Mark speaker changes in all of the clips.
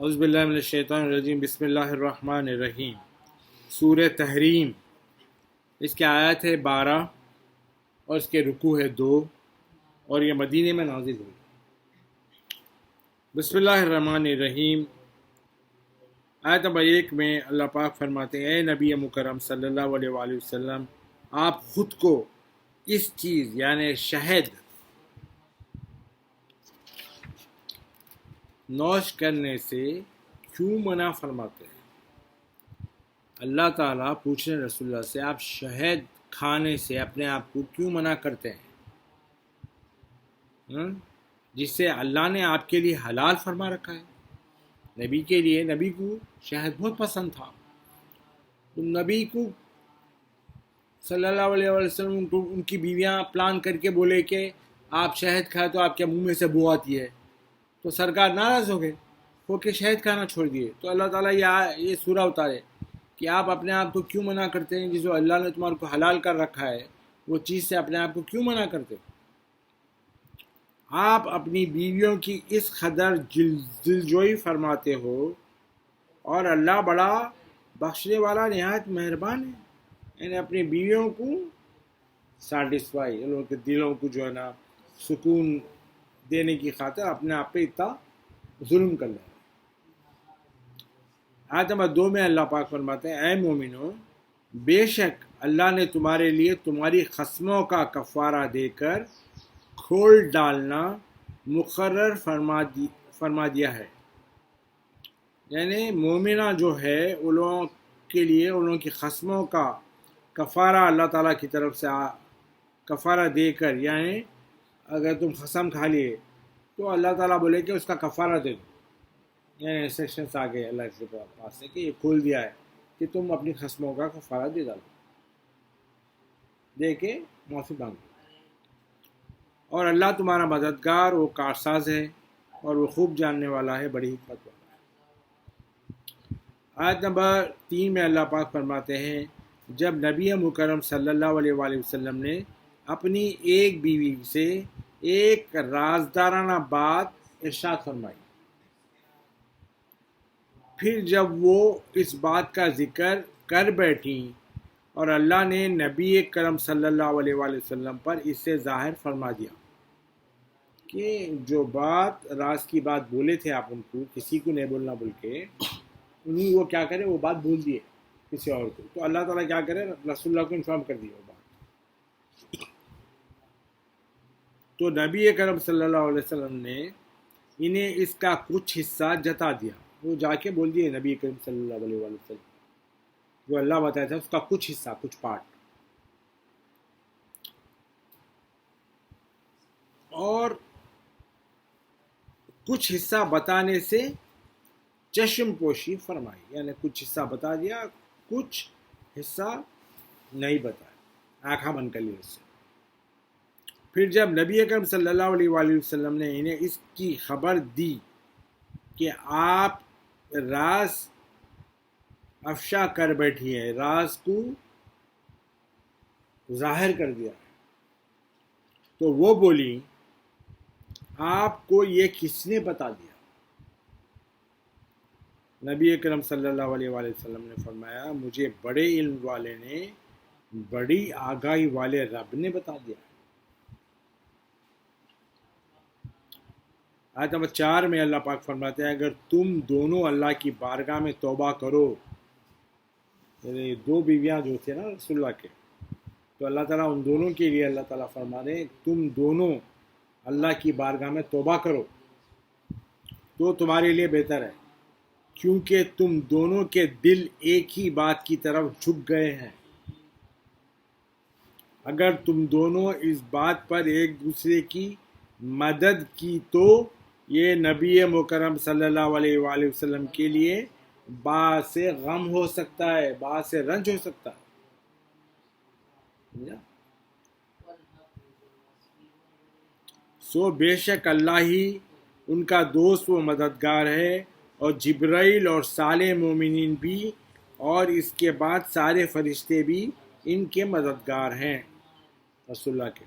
Speaker 1: اعوذ باللہ من الشیطان الرجیم بسم اللہ الرحمن الرحیم سورہ تحریم، اس کی آیت ہے 12 اور اس کے رکوع ہے 2 اور یہ مدینے میں نازل ہوئی۔ بسم اللہ الرحمن الرحیم۔ آیت نمبر 1 میں اللہ پاک فرماتے ہیں، اے نبی مکرم صلی اللہ علیہ وآلہ وسلم، آپ خود کو اس چیز یعنی شہد نوش کرنے سے کیوں منع فرماتے ہیں؟ اللہ تعالیٰ پوچھ رہے ہیں رسول اللہ سے، آپ شہد کھانے سے اپنے آپ کو کیوں منع کرتے ہیں؟ جس سے اللہ نے آپ کے لیے حلال فرما رکھا ہے۔ نبی کے لیے، نبی کو شہد بہت پسند تھا، تو نبی کو صلی اللہ علیہ وسلم کو ان کی بیویاں پلان کر کے بولے کہ آپ شہد کھائے تو آپ کے منہ میں سے بو آتی ہے، تو سرکار ناراض ہو گئے، وہ کہ شہد کھانا چھوڑ دیے۔ تو اللہ تعالیٰ یہ سورہ اتارے کہ آپ اپنے آپ کو کیوں منع کرتے ہیں؟ جس جو اللہ نے تمہارے کو حلال کر رکھا ہے وہ چیز سے اپنے آپ کو کیوں منع کرتے ہیں؟ آپ اپنی بیویوں کی اس قدر دلجوئی فرماتے ہو، اور اللہ بڑا بخشنے والا نہایت مہربان ہے، یعنی اپنی بیویوں کو سیٹسفائی، ان لوگوں کے دلوں کو جو ہے نا سکون دینے کی خاطر اپنے آپ پہ اتنا ظلم کر لیں۔ آیت نمبر 2 میں اللہ پاک فرماتے ہیں، اے مومنو، بے شک اللہ نے تمہارے لیے تمہاری قسموں کا کفارہ دے کر کھول ڈالنا مقرر فرما دیا ہے۔ یعنی مومنہ جو ہے ان لوگوں کے لیے ان لوگوں کی قسموں کا کفارہ اللہ تعالیٰ کی طرف سے کفارہ دے کر، یعنی اگر تم قسم کھا لیے تو اللہ تعالیٰ بولے کہ اس کا کفارہ دے دو، یعنی انسٹرکشنس آ گئے اللہ کے پاس سے کہ یہ کھول دیا ہے کہ تم اپنی قسموں کا کفارہ دے ڈالو، دے کے معافی مانگو، اور اللہ تمہارا مددگار وہ کارساز ہے اور وہ خوب جاننے والا ہے، بڑی حکمت والا ہے۔ آیت نمبر 3 میں اللہ پاک فرماتے ہیں، جب نبی مکرم صلی اللہ علیہ وآلہ وسلم نے اپنی ایک بیوی سے ایک رازدارانہ بات ارشاد فرمائی، پھر جب وہ اس بات کا ذکر کر بیٹھیں اور اللہ نے نبی کرم صلی اللہ علیہ وآلہ وسلم پر اس سے ظاہر فرما دیا کہ جو بات راز کی بات بولے تھے آپ ان کو، کسی کو نہیں بولنا بول کے، انہیں وہ کیا کرے، وہ بات بول دیے کسی اور کو، تو اللہ تعالیٰ کیا کرے، رسول اللہ کو انفارم کر دیا وہ بات۔ تو نبی کرم صلی اللہ علیہ وسلم نے انہیں اس کا کچھ حصہ جتا دیا، وہ جا کے بول دیے نبی کریم صلی اللہ علیہ وسلم، جو اللہ بتایا تھا اس کا کچھ حصہ، کچھ پارٹ، اور کچھ حصہ بتانے سے چشم پوشی فرمائی، یعنی کچھ حصہ بتا دیا، کچھ حصہ نہیں بتایا، آنکھیں بند کر لی اس سے۔ پھر جب نبی اکرم صلی اللہ علیہ وآلہ وسلم نے انہیں اس کی خبر دی کہ آپ راز افشا کر بیٹھی ہے، راز کو ظاہر کر دیا، تو وہ بولی، آپ کو یہ کس نے بتا دیا؟ نبی اکرم صلی اللہ علیہ وآلہ وسلم نے فرمایا، مجھے بڑے علم والے نے، بڑی آگاہی والے رب نے بتا دیا۔ آیت نمبر 4 میں اللہ پاک فرماتے ہیں، اگر تم دونوں اللہ کی بارگاہ میں توبہ کرو، یعنی دو بیویاں جو تھے نا رسول اللہ کے، تو اللہ تعالیٰ ان دونوں کے لیے اللہ تعالیٰ فرما دے، تم دونوں اللہ کی بارگاہ میں توبہ کرو تو تمہارے لیے بہتر ہے، کیونکہ تم دونوں کے دل ایک ہی بات کی طرف جھک گئے ہیں۔ اگر تم دونوں اس بات پر ایک دوسرے کی مدد کی تو یہ نبی مکرم صلی اللہ علیہ وآلہ وسلم کے لیے باعث غم ہو سکتا ہے، باعث رنج ہو سکتا ہے۔ سو بے شک اللہ ہی ان کا دوست و مددگار ہے، اور جبرائیل اور صالح مومنین بھی، اور اس کے بعد سارے فرشتے بھی ان کے مددگار ہیں، رسول اللہ کے،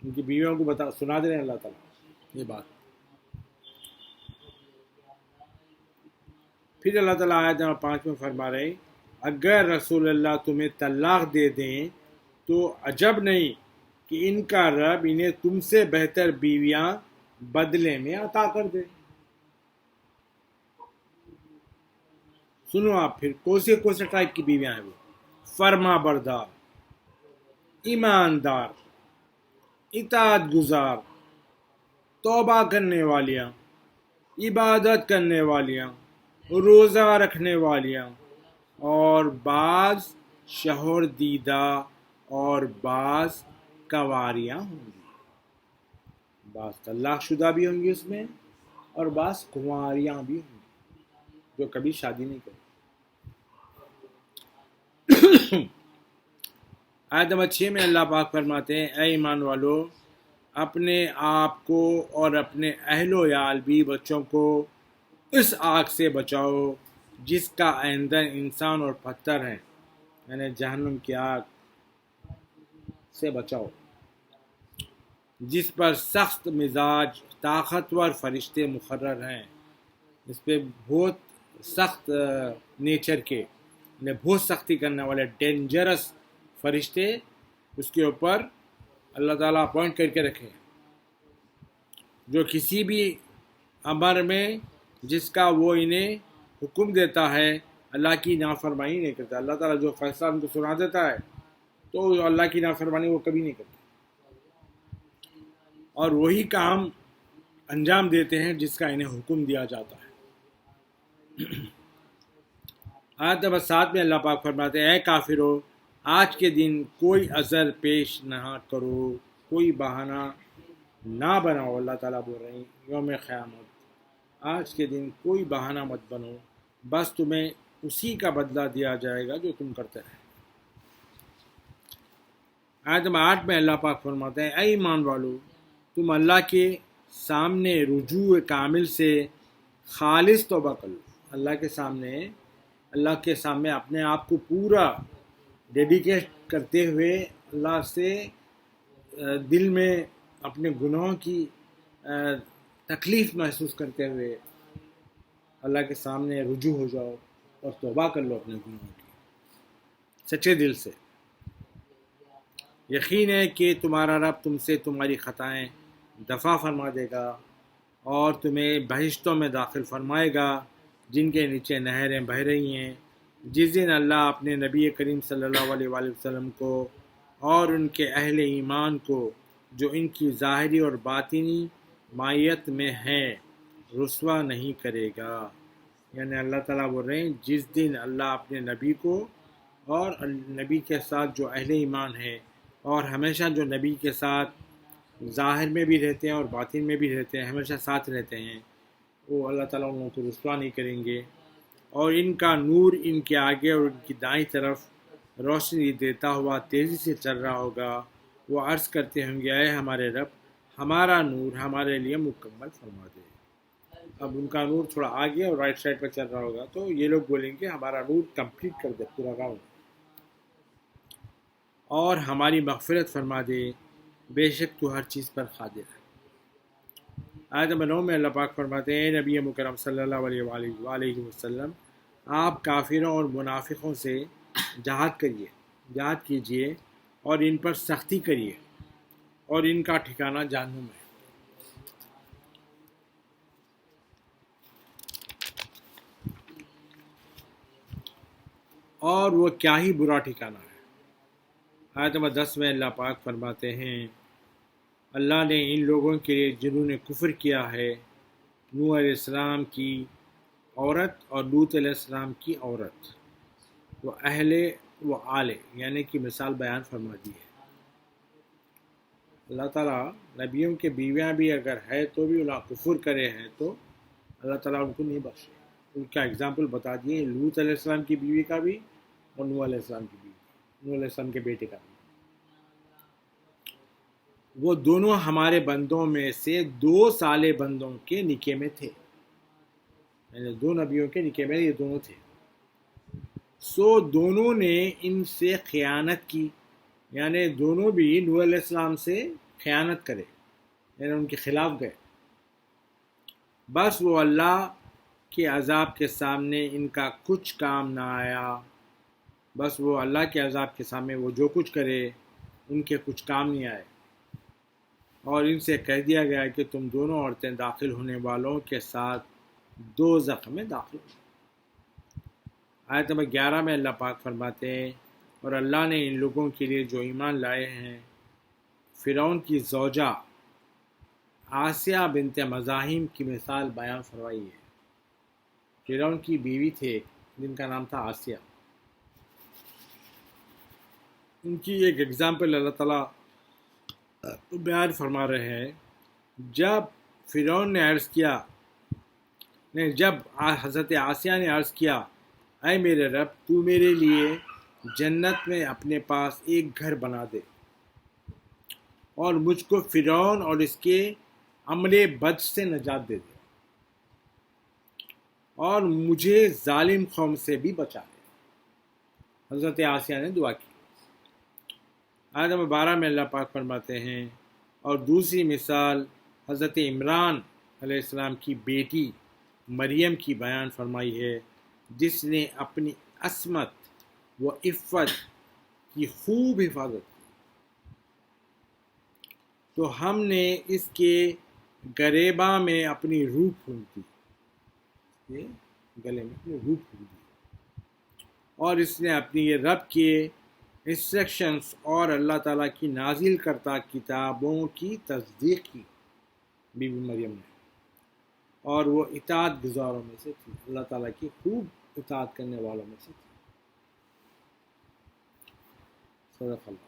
Speaker 1: ان کی بیویوں کو سنا دے رہے ہیں اللہ تعالیٰ یہ بات۔ پھر اللہ تعالیٰ آیت نمبر 5 میں فرما رہے اگر رسول اللہ تمہیں طلاق دے دیں تو عجب نہیں کہ ان کا رب انہیں تم سے بہتر بیویاں بدلے میں عطا کر دے۔ سنو آپ پھر کون سے ٹائپ کی بیویاں ہیں وہ؟ فرما بردار، ایماندار، اطاعت گزار، توبہ کرنے والیاں، عبادت کرنے والیاں، روزہ رکھنے والیاں، اور بعض شوہر دیدہ اور بعض کنواریاں ہوں گی۔ بعض طلاق شدہ بھی ہوں گی اس میں، اور بعض کنواریاں بھی ہوں گی جو کبھی شادی نہیں کریں۔ آیت نمبر 6 میں اللہ پاک فرماتے ہیں اے ایمان والو اپنے آپ کو اور اپنے اہل و عیال بھی بچوں کو اس آگ سے بچاؤ جس کا ایندھن انسان اور پتھر ہے، یعنی جہنم کی آگ سے بچاؤ، جس پر سخت مزاج طاقتور فرشتے مقرر ہیں۔ اس پہ بہت سخت نیچر کے، یعنی بہت سختی کرنے والے ڈینجرس فرشتے اس کے اوپر اللہ تعالیٰ اپوائنٹ کر کے رکھے، جو کسی بھی امر میں جس کا وہ انہیں حکم دیتا ہے اللہ کی نافرمانی نہیں کرتا۔ اللہ تعالیٰ جو فیصلہ ان کو سنا دیتا ہے تو اللہ کی نافرمانی وہ کبھی نہیں کرتے، اور وہی کام انجام دیتے ہیں جس کا انہیں حکم دیا جاتا ہے۔ آیت نمبر 7 میں اللہ پاک فرماتے ہیں اے کافرو آج کے دن کوئی عذر پیش نہ کرو، کوئی بہانہ نہ بناؤ۔ اللہ تعالیٰ بول رہے ہیں یوم قیامت آج کے دن کوئی بہانہ مت بنو، بس تمہیں اسی کا بدلہ دیا جائے گا جو تم کرتے رہے۔ آیت نمبر 8 میں اللہ پاک فرماتے ہیں اے ایمان والو تم اللہ کے سامنے رجوع کامل سے خالص توبہ کر لو۔ اللہ کے سامنے اپنے آپ کو پورا ڈیڈیکیٹ کرتے ہوئے اللہ سے دل میں اپنے گناہوں کی تکلیف محسوس کرتے ہوئے اللہ کے سامنے رجوع ہو جاؤ اور توبہ کر لو اپنے گناہوں کی سچے دل سے۔ یقین ہے کہ تمہارا رب تم سے تمہاری خطائیں دفع فرما دے گا اور تمہیں بہشتوں میں داخل فرمائے گا جن کے نیچے نہریں بہہ رہی ہیں، جس دن اللہ اپنے نبی کریم صلی اللہ علیہ وآلہ وسلم کو اور ان کے اہل ایمان کو جو ان کی ظاہری اور باطنی مائیت میں ہیں رسوا نہیں کرے گا۔ یعنی اللہ تعالیٰ بول رہے ہیں جس دن اللہ اپنے نبی کو اور نبی کے ساتھ جو اہل ایمان ہے اور ہمیشہ جو نبی کے ساتھ ظاہر میں بھی رہتے ہیں اور باطن میں بھی رہتے ہیں، ہمیشہ ساتھ رہتے ہیں، وہ اللہ تعالیٰ ان کو رسوا نہیں کریں گے، اور ان کا نور ان کے آگے اور ان کی دائیں طرف روشنی دیتا ہوا تیزی سے چل رہا ہوگا۔ وہ عرض کرتے ہوں گے اے ہمارے رب ہمارا نور ہمارے لیے مکمل فرما دے۔ اب ان کا نور تھوڑا آگے اور رائٹ سائڈ پہ چل رہا ہوگا تو یہ لوگ بولیں گے ہمارا نور کمپلیٹ کر دے پورا راؤنڈ، اور ہماری مغفرت فرما دے، بے شک تو ہر چیز پر قادر ہے۔ آیت نمبر 9 میں اللہ پاک فرماتے ہیں اے نبی مکرم صلی اللہ علیہ وآلہ وسلم آپ کافروں اور منافقوں سے جہاد کیجیے اور ان پر سختی کریے، اور ان کا ٹھکانہ جہنم ہے۔ اور وہ کیا ہی برا ٹھکانہ ہے۔ آیت نمبر 10 میں اللہ پاک فرماتے ہیں اللہ نے ان لوگوں کے لیے جنہوں نے کفر کیا ہے نوح علیہ السلام کی عورت اور لوط علیہ السلام کی عورت وہ اہل و آل یعنی کہ مثال بیان فرما دی ہے۔ اللہ تعالیٰ نبیوں کے بیویاں بھی اگر ہے تو بھی انہیں کفر کرے ہیں تو اللہ تعالیٰ ان کو نہیں بخشے۔ ان کا اگزامپل بتا دیے لوط علیہ السلام کی بیوی کا بھی اور نوح علیہ السلام کی بیوی، نوح علیہ السلام کے بیٹے کا بھی۔ وہ دونوں ہمارے بندوں میں سے 2 صالح بندوں کے نکے میں تھے، یعنی 2 نبیوں کے نکے میں یہ دونوں تھے۔ سو دونوں نے ان سے خیانت کی، یعنی دونوں بھی نوح علیہ السلام سے خیانت کرے، یعنی ان کے خلاف گئے۔ بس وہ اللہ کے عذاب کے سامنے ان کا کچھ کام نہ آیا. بس وہ اللہ کے عذاب کے سامنے وہ جو کچھ کرے ان کے کچھ کام نہیں آئے. اور ان سے کہہ دیا گیا کہ تم دونوں عورتیں داخل ہونے والوں کے ساتھ دوزخ میں داخل ہو. آیت نمبر 11 میں اللہ پاک فرماتے ہیں اور اللہ نے ان لوگوں کے لیے جو ایمان لائے ہیں فرعون کی زوجہ آسیہ بنت مزاحم کی مثال بیان فرمائی ہے. فرعون کی بیوی تھے جن کا نام تھا آسیہ. ان کی ایک ایگزامپل اللہ تعالیٰ بیان فرما رہے ہیں. جب فرعون نے عرض کیا جب حضرت آسیہ نے عرض کیا اے میرے رب تو میرے لیے جنت میں اپنے پاس ایک گھر بنا دے اور مجھ کو فرعون اور اس کے عملے بد سے نجات دے دے اور مجھے ظالم قوم سے بھی بچا دے. حضرت آسیہ نے دعا کی. آیت نمبر 12 میں اللہ پاک فرماتے ہیں اور دوسری مثال حضرت عمران علیہ السلام کی بیٹی مریم کی بیان فرمائی ہے جس نے اپنی عصمت و عفت کی خوب حفاظت کی تو ہم نے اس کے گریباں میں اپنی روح پھونک دی. یہ گلے میں اپنی روح پھونک دی اور اس نے اپنی یہ رب کے انسٹرکشنز اور اللہ تعالیٰ کی نازل کرتا کتابوں کی تصدیق کی. بی بی مریم نے اور وہ اطاعت گزاروں میں سے تھی. اللہ تعالیٰ کی خوب اطاعت کرنے والوں میں سے تھی. صدق اللہ.